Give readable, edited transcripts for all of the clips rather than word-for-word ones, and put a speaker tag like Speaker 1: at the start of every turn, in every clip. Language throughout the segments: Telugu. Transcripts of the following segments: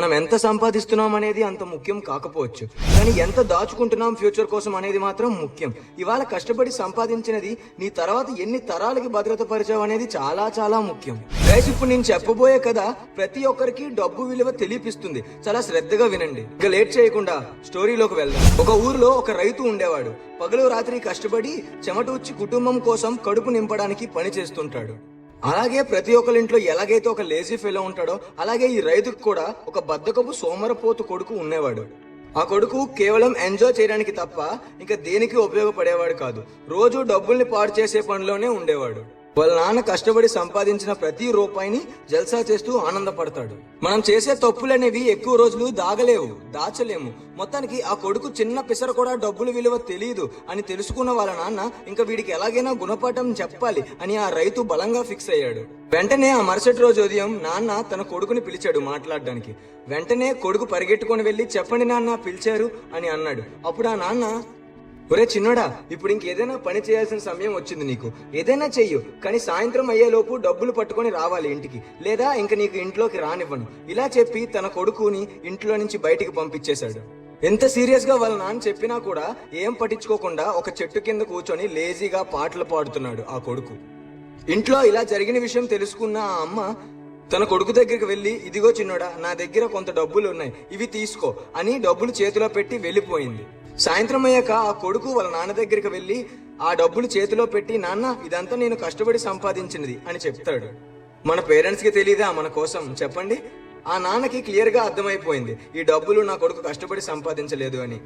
Speaker 1: మనం ఎంత సంపాదిస్తున్నాం అనేది అంత ముఖ్యం కాకపోవచ్చు, కానీ ఎంత దాచుకుంటున్నాం ఫ్యూచర్ కోసం అనేది మాత్రం ముఖ్యం. ఇవాళ కష్టపడి సంపాదించినది నీ తర్వాత ఎన్ని తరాలకి భద్రత పరిచావు అనేది చాలా చాలా ముఖ్యం. గైస్, ఇప్పుడు నేను చెప్పబోయే కథ ప్రతి ఒక్కరికి డబ్బు విలువ తెలియపిస్తుంది. చాలా శ్రద్ధగా వినండి. ఇక లేట్ చేయకుండా స్టోరీలోకి వెళ్దాం. ఒక ఊరిలో ఒక రైతు ఉండేవాడు. పగలు రాత్రి కష్టపడి చెమటూర్చి కుటుంబం కోసం కడుపు నింపడానికి పని చేస్తుంటాడు. అలాగే ప్రతి ఒక్కరింట్లో ఎలాగైతే ఒక లేజీ ఫెలో ఉంటాడో అలాగే ఈ రైతుకు కూడా ఒక బద్ధకపు సోమరపోతు కొడుకు ఉండేవాడు. ఆ కొడుకు కేవలం ఎంజాయ్ చేయడానికి తప్ప ఇంకా దేనికి ఉపయోగపడేవాడు కాదు. రోజు డబ్బుల్ని పాడు చేసే పనిలోనే ఉండేవాడు. వాళ్ళ నాన్న కష్టపడి సంపాదించిన ప్రతి రూపాయిని జల్సా చేస్తూ ఆనందపడతాడు. మనం చేసే తప్పులనేవి ఎక్కువ రోజులు దాచలేము. మొత్తానికి ఆ కొడుకు చిన్న పిసర కూడా డబ్బుల విలువ తెలియదు అని తెలుసుకున్న వాళ్ళ నాన్న ఇంకా వీడికి ఎలాగైనా గుణపాఠం చెప్పాలి అని ఆ రైతు బలంగా ఫిక్స్ అయ్యాడు. వెంటనే ఆ మరుసటి రోజు ఉదయం నాన్న తన కొడుకుని పిలిచాడు మాట్లాడడానికి. వెంటనే కొడుకు పరిగెట్టుకొని వెళ్లి, చెప్పండి నాన్న, పిలిచారు అని అన్నాడు. అప్పుడు ఆ నాన్న, ఒరే చిన్నోడా, ఇప్పుడు ఇంకేదైనా పని చేయాల్సిన సమయం వచ్చింది. నీకు ఏదైనా చెయ్యు, కానీ సాయంత్రం అయ్యేలోపు డబ్బులు పట్టుకొని రావాలి ఇంటికి, లేదా ఇంక నీకు ఇంట్లోకి రానివ్వను. ఇలా చెప్పి తన కొడుకుని ఇంట్లో నుంచి బయటికి పంపించేశాడు. ఎంత సీరియస్ గా వాళ్ళ నాన్న చెప్పినా కూడా ఏం పట్టించుకోకుండా ఒక చెట్టు కింద కూర్చొని లేజీగా పాటలు పాడుతున్నాడు ఆ కొడుకు. ఇంట్లో ఇలా జరిగిన విషయం తెలుసుకున్న ఆ అమ్మ తన కొడుకు దగ్గరికి వెళ్లి, ఇదిగో చిన్నోడా, నా దగ్గర కొంత డబ్బులు ఉన్నాయి, ఇవి తీసుకో అని డబ్బులు చేతిలో పెట్టి వెళ్ళిపోయింది. సాయంత్రం అయ్యాక ఆ కొడుకు వాళ్ళ నాన్న దగ్గరికి వెళ్లి ఆ డబ్బులు చేతిలో పెట్టి, నాన్న, ఇదంతా నేను కష్టపడి సంపాదించినది అని చెప్తాడు. మన పేరెంట్స్ కి తెలీదా మన కోసం? చెప్పండి. ఆ నాన్నకి క్లియర్ గా అర్థమైపోయింది, ఈ డబ్బులు నా కొడుకు కష్టపడి సంపాదించలేదు అని,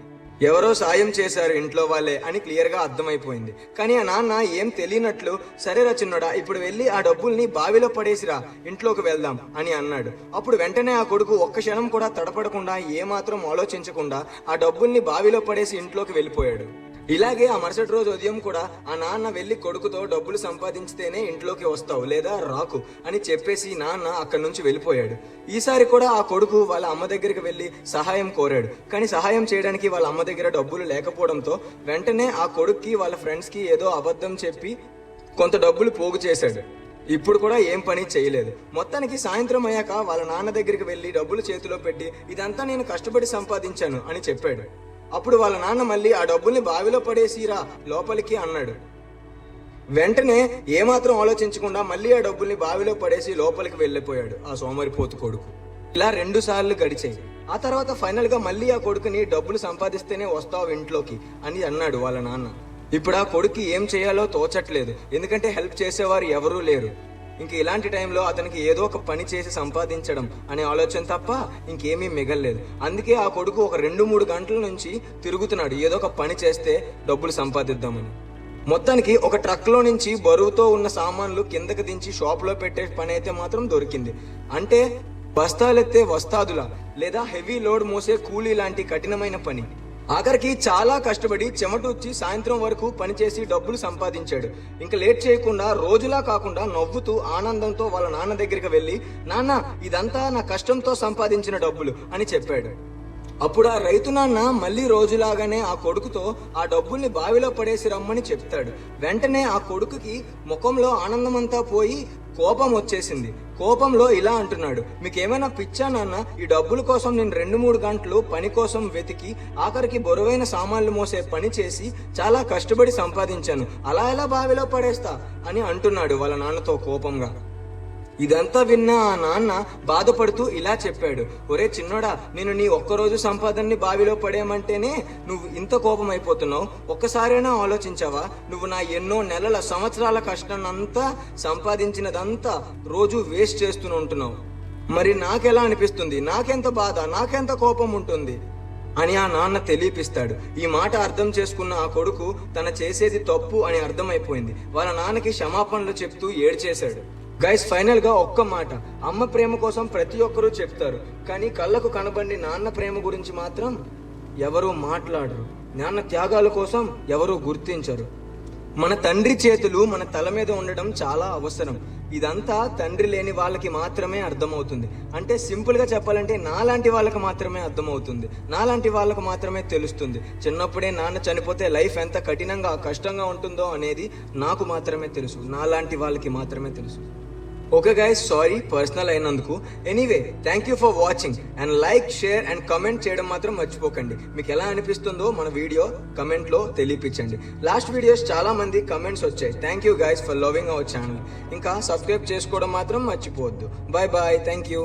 Speaker 1: ఎవరో సాయం చేశారు ఇంట్లో వాళ్ళే అని క్లియర్ గా అర్థమైపోయింది. కానీ ఆ నాన్న ఏం తెలియనట్లు, సరేరా చిన్నోడా, ఇప్పుడు వెళ్ళి ఆ డబ్బుల్ని బావిలో పడేసిరా, ఇంట్లోకి వెళ్దాం అని అన్నాడు. అప్పుడు వెంటనే ఆ కొడుకు ఒక్క క్షణం కూడా తడపడకుండా, ఏమాత్రం ఆలోచించకుండా ఆ డబ్బుల్ని బావిలో పడేసి ఇంట్లోకి వెళ్ళిపోయాడు. ఇలాగే ఆ మరుసటి రోజు ఉదయం కూడా ఆ నాన్న వెళ్లి కొడుకుతో, డబ్బులు సంపాదించితేనే ఇంట్లోకి వస్తావు, లేదా రాకు అని చెప్పేసి నాన్న అక్కడి నుంచి వెళ్ళిపోయాడు. ఈసారి కూడా ఆ కొడుకు వాళ్ళ అమ్మ దగ్గరికి వెళ్లి సహాయం కోరాడు. కానీ సహాయం చేయడానికి వాళ్ళ అమ్మ దగ్గర డబ్బులు లేకపోవడంతో వెంటనే ఆ కొడుక్కి వాళ్ళ ఫ్రెండ్స్ కి ఏదో అబద్ధం చెప్పి కొంత డబ్బులు పోగు చేశాడు. ఇప్పుడు కూడా ఏం పని చేయలేదు. మొత్తానికి సాయంత్రం అయ్యాక వాళ్ళ నాన్న దగ్గరికి వెళ్లి డబ్బులు చేతిలో పెట్టి, ఇదంతా నేను కష్టపడి సంపాదించాను అని చెప్పాడు. అప్పుడు వాళ్ళ నాన్న మళ్ళీ, ఆ డబ్బుల్ని బావిలో పడేసిరా లోపలికి అన్నాడు. వెంటనే ఏమాత్రం ఆలోచించకుండా మళ్ళీ ఆ డబ్బుల్ని బావిలో పడేసి లోపలికి వెళ్ళిపోయాడు ఆ సోమరిపోతు కొడుకు. ఇలా 2 సార్లు గడిచాయి. ఆ తర్వాత ఫైనల్ గా మళ్ళీ ఆ కొడుకుని, డబ్బులు సంపాదిస్తేనే వస్తావు ఇంట్లోకి అని అన్నాడు వాళ్ళ నాన్న. ఇప్పుడు ఆ కొడుకు ఏం చేయాలో తోచట్లేదు, ఎందుకంటే హెల్ప్ చేసేవారు ఎవరూ లేరు. ఇంక ఇలాంటి టైంలో అతనికి ఏదో ఒక పని చేసి సంపాదించడం అనే ఆలోచన తప్ప ఇంకేమీ మిగల్లేదు. అందుకే ఆ కొడుకు ఒక 2-3 గంటల నుంచి తిరుగుతున్నాడు, ఏదో ఒక పని చేస్తే డబ్బులు సంపాదిద్దామని. మొత్తానికి ఒక ట్రక్ లో నుంచి బరువుతో ఉన్న సామాన్లు కిందకి దించి షాప్ లో పెట్టే పని అయితే మాత్రం దొరికింది. అంటే బస్తాలెత్తే వస్తాదుల, లేదా హెవీ లోడ్ మోసే కూలీ లాంటి కఠినమైన పని. ఆఖరికి చాలా కష్టపడి చెమటూర్చి సాయంత్రం వరకు పనిచేసి డబ్బులు సంపాదించాడు. ఇంకా లేట్ చేయకుండా రోజులా కాకుండా నవ్వుతూ ఆనందంతో వాళ్ళ నాన్న దగ్గరికి వెళ్ళి, నాన్న, ఇదంతా నా కష్టంతో సంపాదించిన డబ్బులు అని చెప్పాడు. అప్పుడు ఆ రైతు నాన్న మళ్ళీ రోజులాగానే ఆ కొడుకుతో ఆ డబ్బుల్ని బావిలో పడేసి రమ్మని చెప్తాడు. వెంటనే ఆ కొడుకుకి ముఖంలో ఆనందమంతా పోయి కోపం వచ్చేసింది. కోపంలో ఇలా అంటున్నాడు, మీకేమైనా పిచ్చా నాన్న? ఈ డబ్బుల కోసం నేను 2-3 గంటలు పని కోసం వెతికి ఆఖరికి బరువైన సామాన్లు మోసే పని చేసి చాలా కష్టపడి సంపాదించాను, అలా ఎలా బావిలో పడేస్తా అని అంటున్నాడు వాళ్ళ నాన్నతో కోపంగా. ఇదంతా విన్న ఆ నాన్న బాధపడుతూ ఇలా చెప్పాడు, ఒరే చిన్నోడా, నేను నీ ఒక్కరోజు సంపాదనని బావిలో పడేయమంటేనే నువ్వు ఇంత కోపం అయిపోతున్నావు. ఒక్కసారైనా ఆలోచించావా? నువ్వు నా ఎన్నో నెలల సంవత్సరాల కష్టాన్నంతా సంపాదించినదంతా రోజు వేస్ట్ చేస్తూనే ఉంటున్నావు. మరి నాకెలా అనిపిస్తుంది? నాకెంత బాధ, నాకెంత కోపం ఉంటుంది అని ఆ నాన్న తెలియపిస్తాడు. ఈ మాట అర్థం చేసుకున్న ఆ కొడుకు తన చేసేది తప్పు అని అర్థమైపోయింది. వాళ్ళ నాన్నకి క్షమాపణలు చెప్తూ ఏడ్చేశాడు. గైస్, ఫైనల్ గా ఒక్క మాట, అమ్మ ప్రేమ కోసం ప్రతి ఒక్కరూ చెప్తారు, కానీ కళ్ళకు కనబడి నాన్న ప్రేమ గురించి మాత్రం ఎవరూ మాట్లాడరు. నాన్న త్యాగాల కోసం ఎవరూ గుర్తించరు. మన తండ్రి చేతులు మన తల మీద ఉండడం చాలా అవసరం. ఇదంతా తండ్రి లేని వాళ్ళకి మాత్రమే అర్థమవుతుంది. అంటే సింపుల్ గా చెప్పాలంటే నాలాంటి వాళ్ళకి మాత్రమే అర్థమవుతుంది, నాలాంటి వాళ్ళకు మాత్రమే తెలుస్తుంది. చిన్నప్పుడే నాన్న చనిపోతే లైఫ్ ఎంత కఠినంగా కష్టంగా ఉంటుందో అనేది నాకు మాత్రమే తెలుసు, నాలాంటి వాళ్ళకి మాత్రమే తెలుసు. ఓకే గైస్, సారీ పర్సనల్ అయినందుకు. Anyway, thank you for watching and like, share and comment చేయడం మాత్రం మర్చిపోకండి. మీకు ఎలా అనిపిస్తుందో మన వీడియో కమెంట్ లో తెలియపించండి. లాస్ట్ వీడియోస్ చాలా మంది కమెంట్స్ వచ్చాయి. Thank you guys for loving our channel. ఇంకా సబ్స్క్రైబ్ చేసుకోవడం మాత్రం మర్చిపోవద్దు. Bye bye, thank you.